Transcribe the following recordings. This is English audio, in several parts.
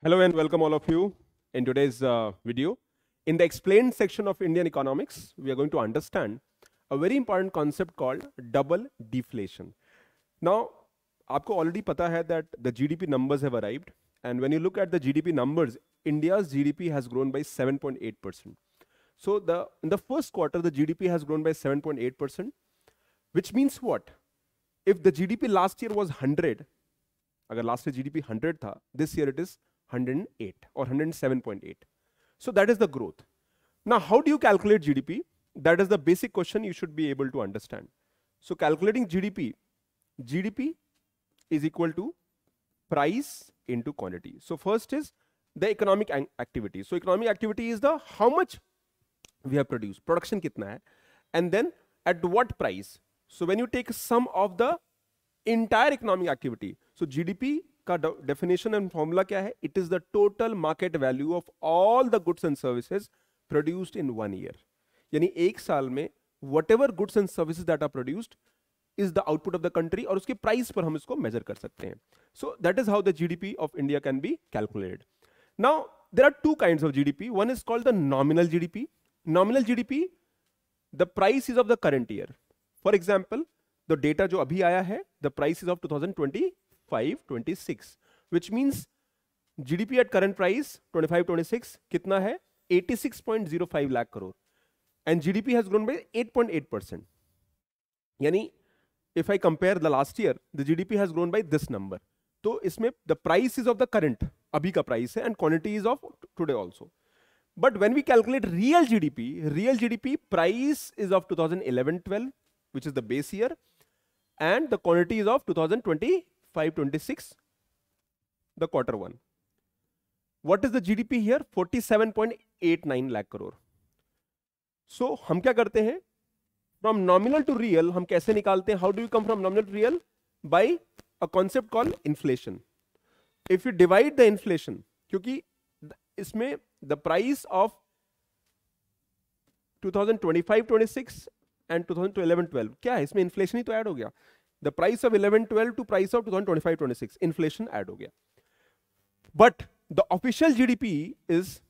Hello and welcome all of you in today's video. In the explained section of Indian economics, we are going to understand a very important concept called double deflation. Now, आपको already पता है that the GDP numbers have arrived, and when you look at the GDP numbers, India's GDP has grown by 7.8%. So in the first quarter, the GDP has grown by 7.8%, which means what? If the GDP last year was 100, अगर last year GDP 100 था, this year it is 108 or 107.8. So that is the growth. Now, how do you calculate GDP? That is the basic question you should be able to understand. So calculating GDP is equal to price into quantity. So first is the economic activity. So economic activity is the how much we have produced, production kitna hai, and then at what price. So when you take sum of the entire economic activity, so GDP का definition and formula क्या है? It is the total market value of all the goods and services produced in 1 year. यानी एक साल में whatever goods and services that are produced is the output of the country और उसके price पर हम इसको measure कर सकते हैं. So that is how the GDP of India can be calculated. Now there are two kinds of GDP. One is called the nominal GDP. Nominal GDP, the price is of the current year. For example, the data जो अभी आया है, the price is of 2025-26, which means GDP at current price 25-26 कितना है? 86.05 lakh crore, and GDP has grown by 8.8%. यानी if I compare the last year, the GDP has grown by this number. तो इसमें the price is of the current, अभी का price है, and quantity is of today also. But when we calculate real GDP price is of 2011-12, which is the base year, and the quantity is of 2025-26, the quarter one. What is the GDP here? 47.89 lakh crore. So हम क्या करते हैं? From nominal to real हम कैसे निकालते हैं? How do you come from nominal to real? By a concept called inflation. If you divide the inflation, क्योंकि इसमें the price of 2025-26 and 2011-12 क्या है? इसमें इन्फ्लेशन ही तो ऐड हो गया. The price of 11-12 to price of 2025-26 inflation add हो गया. But the official GDP is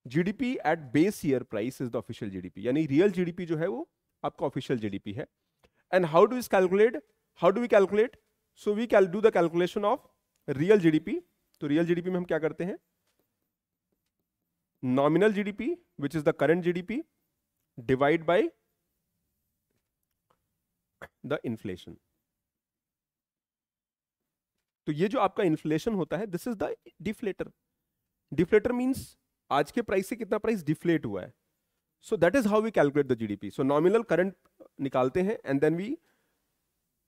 GDP at base year price is the official GDP. यानी real GDP जो है वो आपका official GDP है. And how do we calculate? So we do the calculation of real GDP. तो real GDP में हम क्या करते हैं? Nominal GDP, which is the current GDP, divide by the inflation. तो ये जो आपका इन्फ्लेशन होता है, this is the deflator. Deflator means आज के प्राइस से कितना प्राइस डिफ्लेट हुआ है. So that is how we calculate the GDP. So nominal current निकालते हैं and then we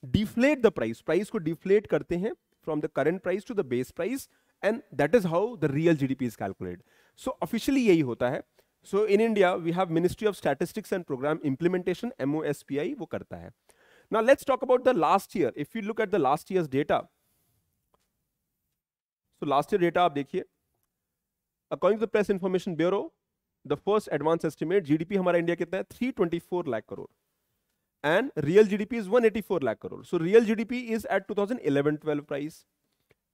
deflate the price को डिफ्लेट करते हैं from the current price to the base price, and that is how the real GDP is calculated. So officially यही होता है. So in India we have ministry of statistics and programme implementation, MOSPI, वो करता है. Now let's talk about the last year. If you look at the last year's data, so last year data आप देखिए, according to the press information bureau, the first advance estimate GDP हमारा India कितना है? 324 lakh crore, and real GDP is 184 lakh crore. So real GDP is at 2011-12 price,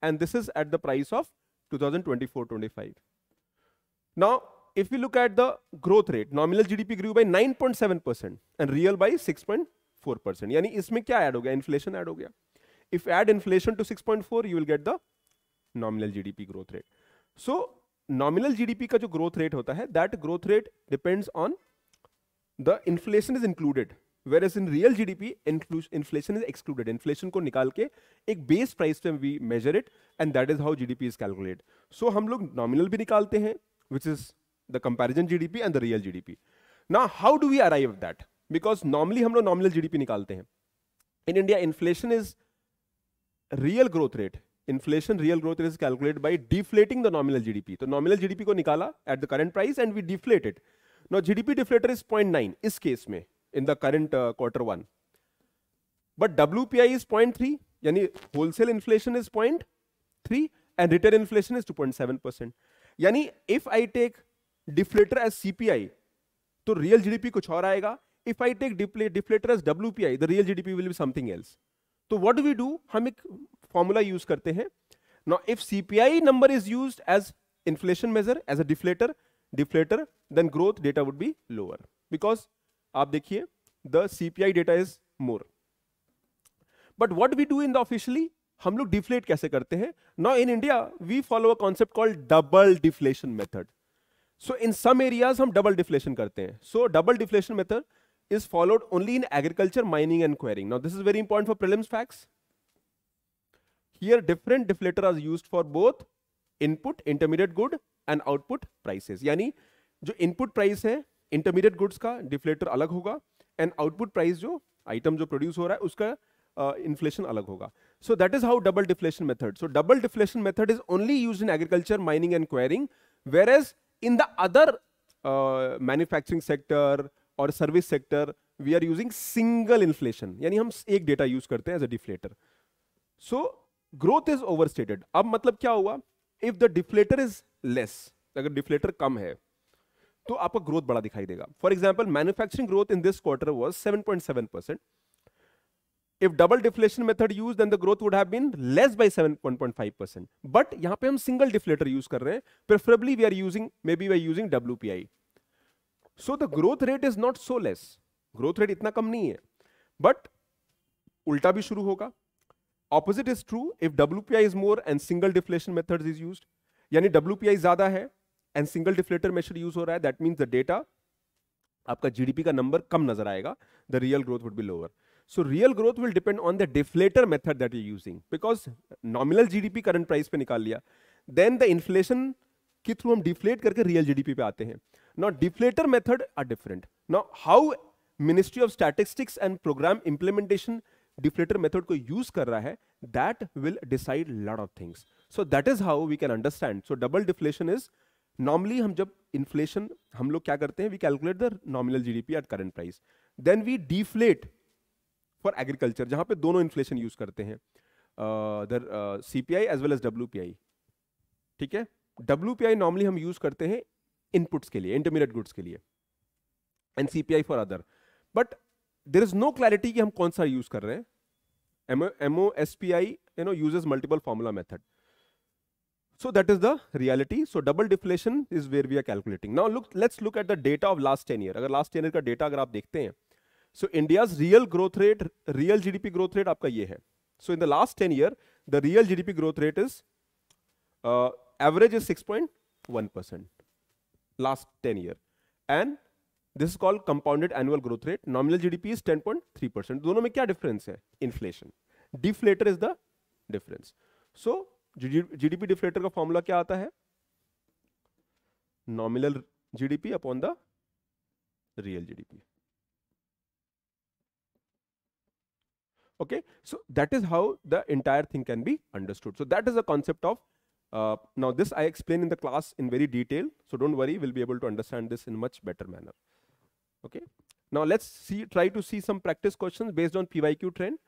and this is at the price of 2024-25. Now if we look at the growth rate, nominal GDP grew by 9.7% and real by 6.4%. यानी इसमें क्या add हो गया? Inflation add हो गया. If add inflation to 6.4, you will get the nominal GDP growth rate. So nominal GDP का जो growth rate होता है, that growth rate depends on the inflation is included, whereas in real GDP inflation is excluded. Inflation को निकाल के एक base price पे we measure it, and that is how GDP is calculated. So हम लोग nominal भी निकालते हैं, which is the comparison GDP and the real GDP. Now how do we arrive at that? Because normally हम लोग nominal GDP निकालते हैं. In India, inflation is real growth rate. Inflation real growth rate is calculated by deflating the nominal GDP. तो nominal GDP को निकाला at the current price and we deflate it. Now GDP deflator is 0.9 इस case में in the current quarter one. But WPI is 0.3, यानी wholesale inflation is 0.3 and retail inflation is 2.7%. यानी if I take deflator as CPI, तो real GDP कुछ और आएगा. If I take deflator as WPI, the real GDP will be something else. तो what do we do? हम एक formula use करते हैं, Now, if CPI number is used as inflation measure, as a deflator, then growth data would be lower because आप देखिए the CPI data is more. But what we do in the officially, हम लोग deflate कैसे करते हैं? Now in India we follow a concept called double deflation method. So in some areas हम double deflation करते हैं. So double deflation method is followed only in agriculture, mining and quarrying. Now this is very important for prelims facts. Here different deflator are used for both input, intermediate good and output prices. यानी जो input price है intermediate goods का deflator अलग होगा and output price जो item जो produce हो रहा है उसका inflation अलग होगा. So that is how double deflation method. So double deflation method is only used in agriculture, mining and quarrying, whereas in the other manufacturing sector or service sector we are using single inflation. यानी हम एक data use करते हैं as a deflator. So growth is overstated. अब मतलब क्या हुआ? If the deflator is less, अगर deflator कम है तो आपका growth बड़ा दिखाई देगा. For example, manufacturing growth in this quarter was 7.7%. If double deflation method used, then the growth would have been less by 7.5%. But यहाँ पे हम single deflator use कर रहे हैं. Preferably we are using, maybe we are using WPI. So the growth rate is not so less. Growth rate इतना कम नहीं है. But उल्टा भी शुरू होगा. Opposite is true if WPI is more and single deflation method is used. यानी WPI ज़्यादा है and single deflator method use हो रहा है. That means the data आपका GDP का नंबर कम नजर आएगा. The real growth would be lower. So real growth will depend on the deflator method that you're using because nominal GDP current price पे निकाल लिया. Then the inflation के through हम deflate करके real GDP पे आते हैं. Now deflator method are different. Now how Ministry of Statistics and Program Implementation deflator method को use कर रहा है, that will decide lot of things. So that is how we can understand. So double deflation is normally हम जब inflation हम लोग क्या करते हैं, we calculate the nominal GDP at current price. Then we deflate for agriculture जहाँ पे दोनों inflation use करते हैं, the CPI as well as WPI. ठीक है? WPI normally हम use करते हैं inputs के लिए, intermediate goods के लिए, and CPI for other. But there is no clarity कि हम कौन सा use कर रहे हैं. MOSPI uses multiple formula method. So that is the reality. So double deflation is where we are calculating. Now let's look at the data of last 10 year. अगर last 10 year का data अगर आप देखते हैं, so India's real growth rate, real GDP growth rate आपका ये है. So in the last 10 year, the real GDP growth rate is average is 6.1% last 10 year, and this is called compounded annual growth rate. Nominal GDP is 10.3%. दोनों में क्या difference है? Inflation. Deflator is the difference. So GDP deflator का formula क्या आता है? Nominal GDP upon the real GDP. Okay, so that is how the entire thing can be understood. So that is the concept of now this I explain in the class in very detail. So don't worry, we'll be able to understand this in much better manner. Okay, now let's try to see some practice questions based on PYQ trend.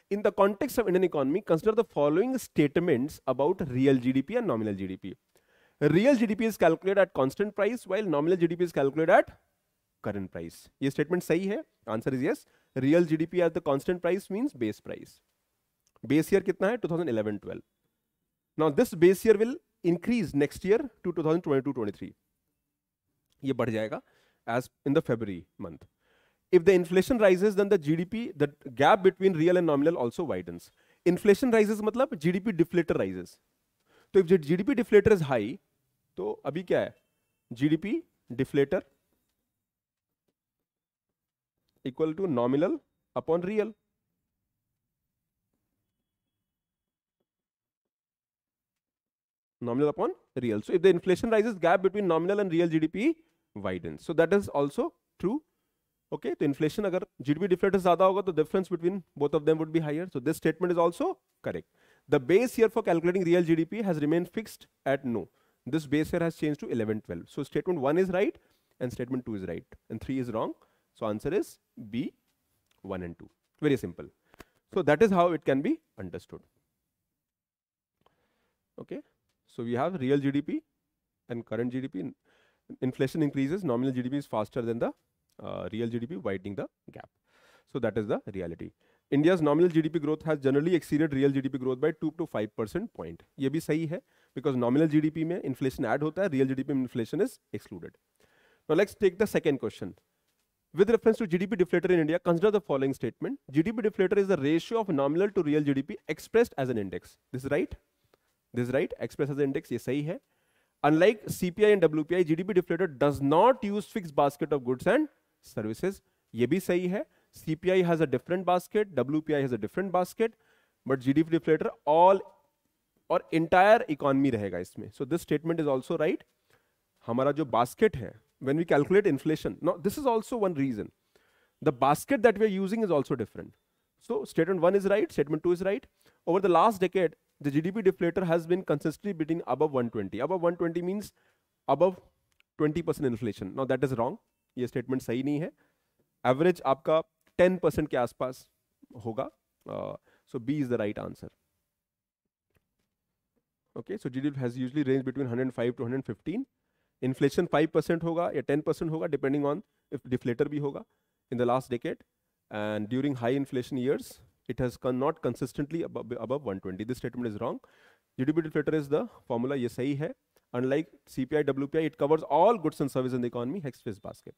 In the context of Indian economy, consider the following statements about real GDP and nominal GDP. Real GDP is calculated at constant price while nominal GDP is calculated at current price. ये statement सही है? Answer is yes. Real GDP at the constant price means base price. Base year कितना है? 2011-12. Now this base year will increase next year to 2022-23. ये बढ़ जाएगा as in the February month. If the inflation rises, then the GDP, the gap between real and nominal also widens. Inflation rises मतलब GDP deflator rises. तो if GDP deflator is high, तो अभी क्या है? GDP deflator equal to nominal upon real. Nominal upon real. So if the inflation rises, gap between nominal and real GDP widens. So that is also true. Okay, तो inflation अगर GDP deflator ज़्यादा होगा तो difference between both of them would be higher. So this statement is also correct. The base year for calculating real GDP has remained fixed at no. This base year has changed to 11-12. So statement 1 is right and statement 2 is right and 3 is wrong. So answer is B, 1 and 2. Very simple. So that is how it can be understood. Okay, so we have real GDP and current GDP. Inflation increases, nominal GDP is faster than the real GDP, widening the gap. So that is the reality. India's nominal GDP growth has generally exceeded real GDP growth by 2 to 5% point. ये भी सही है because nominal GDP में inflation add होता है, real GDP में inflation is excluded. Now let's take the second question. With reference to GDP deflator in India, consider the following statement. GDP deflator is the ratio of nominal to real GDP expressed as an index. This is right? This is right? Expressed as an index, ये सही है. Unlike CPI and WPI, GDP deflator does not use fixed basket of goods and services. ये भी सही है. CPI has a different basket, WPI has a different basket, but GDP deflator all और entire economy रहेगा इसमें. So this statement is also right. हमारा जो basket है, when we calculate inflation, now this is also one reason. The basket that we are using is also different. So statement 1 is right, statement 2 is right. Over the last decade, the GDP deflator has been consistently between above 120. Above 120 means above 20% inflation. Now that is wrong. ये statement सही नहीं है. Average आपका 10% के आसपास होगा. So B is the right answer. Okay, so GDP has usually ranged between 105 to 115. Inflation 5% होगा या 10% होगा, depending on if deflator भी होगा in the last decade. And during high inflation years, it has not consistently above 120. This statement is wrong. GDP deflator is the formula. ये सही है. Unlike CPI, WPI, it covers all goods and services in the economy, hex fixed basket.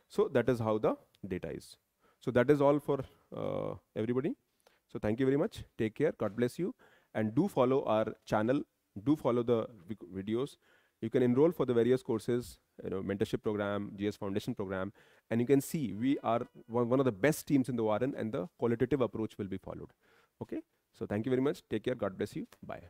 So that is how the data is. So that is all for everybody. So thank you very much. Take care. God bless you. And do follow our channel. Do follow the videos. You can enroll for the various courses, mentorship program, GS Foundation program, and you can see we are one of the best teams in the ORN, and the qualitative approach will be followed. Okay. So thank you very much. Take care. God bless you. Bye.